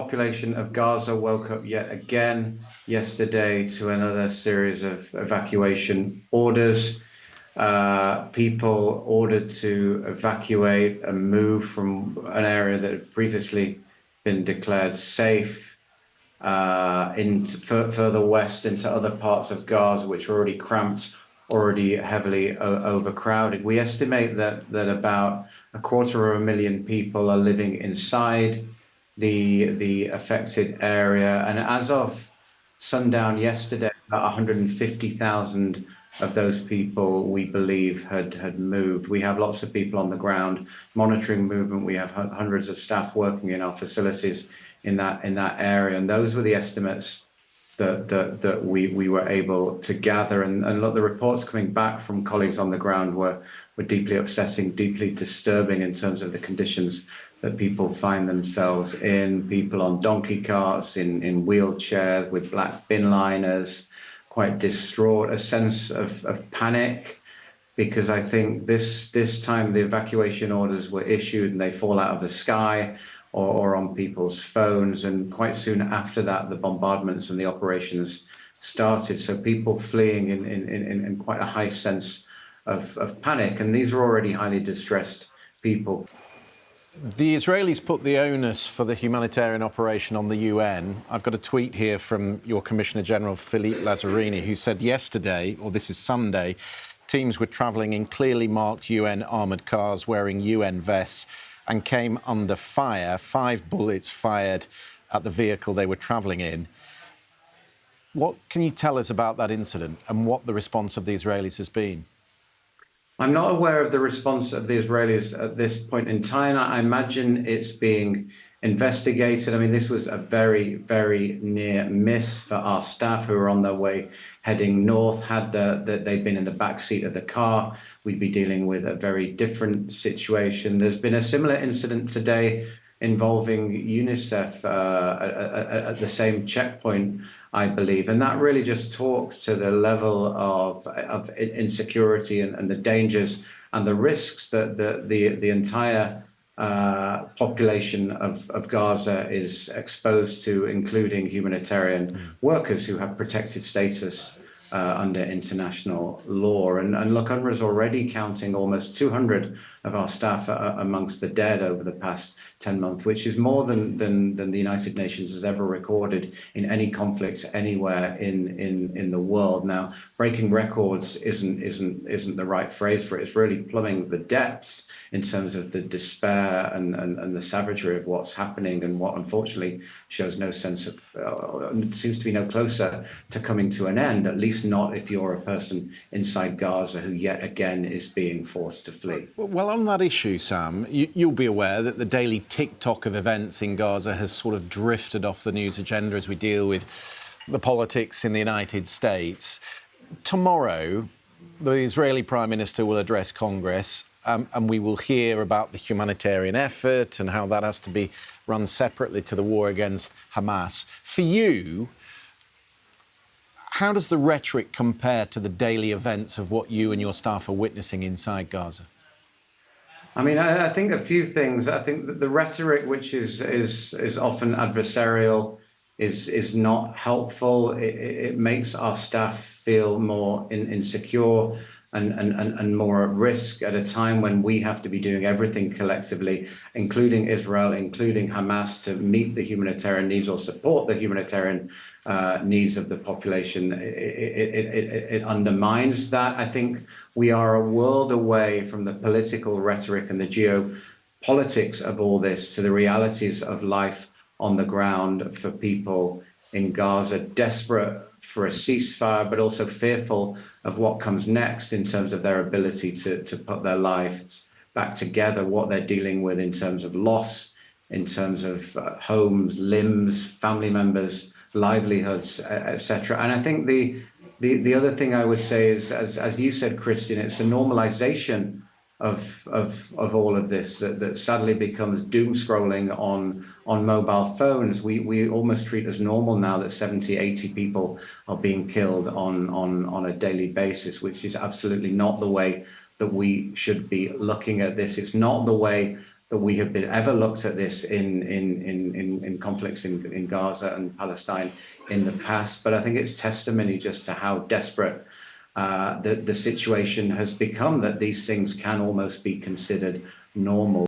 population of Gaza woke up yet again yesterday to another series of evacuation orders. People ordered to evacuate and move from an area that had previously been declared safe into further west into other parts of Gaza, which are already cramped, already heavily overcrowded. We estimate that about 250,000 people are living inside the affected area, and as of sundown yesterday, about 150,000 of those people, we believe, had moved. We have lots of people on the ground monitoring movement. We have hundreds of staff working in our facilities in that area, and those were the estimates that we were able to gather. And look, the reports coming back from colleagues on the ground were deeply upsetting, deeply disturbing in terms of the conditions that people find themselves in. People on donkey carts, in wheelchairs, with black bin liners, quite distraught, a sense of panic, because I think this time the evacuation orders were issued and they fall out of the sky or on people's phones, and quite soon after that the bombardments and the operations started. So people fleeing in quite a high sense of panic, and these are already highly distressed people. The Israelis put the onus for the humanitarian operation on the UN. I've got a tweet here from your Commissioner General, Philippe Lazzarini, who said yesterday, or this is Sunday, teams were travelling in clearly marked UN armoured cars wearing UN vests and came under fire. 5 bullets fired at the vehicle they were travelling in. What can you tell us about that incident and what the response of the Israelis has been? I'm not aware of the response of the Israelis at this point in time. I imagine it's being investigated. I mean, this was a very, very near miss for our staff who were on their way heading north. Had they been in the back seat of the car, we'd be dealing with a very different situation. There's been a similar incident today involving UNICEF at the same checkpoint, I believe. And that really just talks to the level of insecurity and the dangers and the risks that the entire population of Gaza is exposed to, including humanitarian workers who have protected status under international law. And look, UNRWA is already counting almost 200 of our staff amongst the dead over the past 10 months, which is more than the United Nations has ever recorded in any conflict anywhere in the world. Now, breaking records isn't the right phrase for it. It's really plumbing the depths in terms of the despair and the savagery of what's happening, and what unfortunately shows no sense of, seems to be no closer to coming to an end, at least not if you're a person inside Gaza who yet again is being forced to flee. Well, on that issue, Sam, you'll be aware that the daily TikTok of events in Gaza has sort of drifted off the news agenda as we deal with the politics in the United States. Tomorrow, the Israeli Prime Minister will address Congress, and we will hear about the humanitarian effort and how that has to be run separately to the war against Hamas. For you, how does the rhetoric compare to the daily events of what you and your staff are witnessing inside Gaza? I mean, I think a few things. I think that the rhetoric, which is often adversarial, is not helpful. It makes our staff feel more insecure and more at risk at a time when we have to be doing everything collectively, including Israel, including Hamas, to meet the humanitarian needs or support the humanitarian needs of the population. It undermines that. I think we are a world away from the political rhetoric and the geopolitics of all this to the realities of life on the ground for people in Gaza, desperate for a ceasefire, but also fearful of what comes next in terms of their ability to put their lives back together, what they're dealing with in terms of loss, in terms of homes, limbs, family members, livelihoods, etc. And I think the other thing I would say is, as you said, Christian, it's a normalization of all of this that sadly becomes doom scrolling on mobile phones. We almost treat as normal now that 70, 80 people are being killed on a daily basis, which is absolutely not the way that we should be looking at this. It's not the way that we have been ever looked at this in conflicts in Gaza and Palestine in the past. But I think it's testimony just to how desperate the situation has become, that these things can almost be considered normal.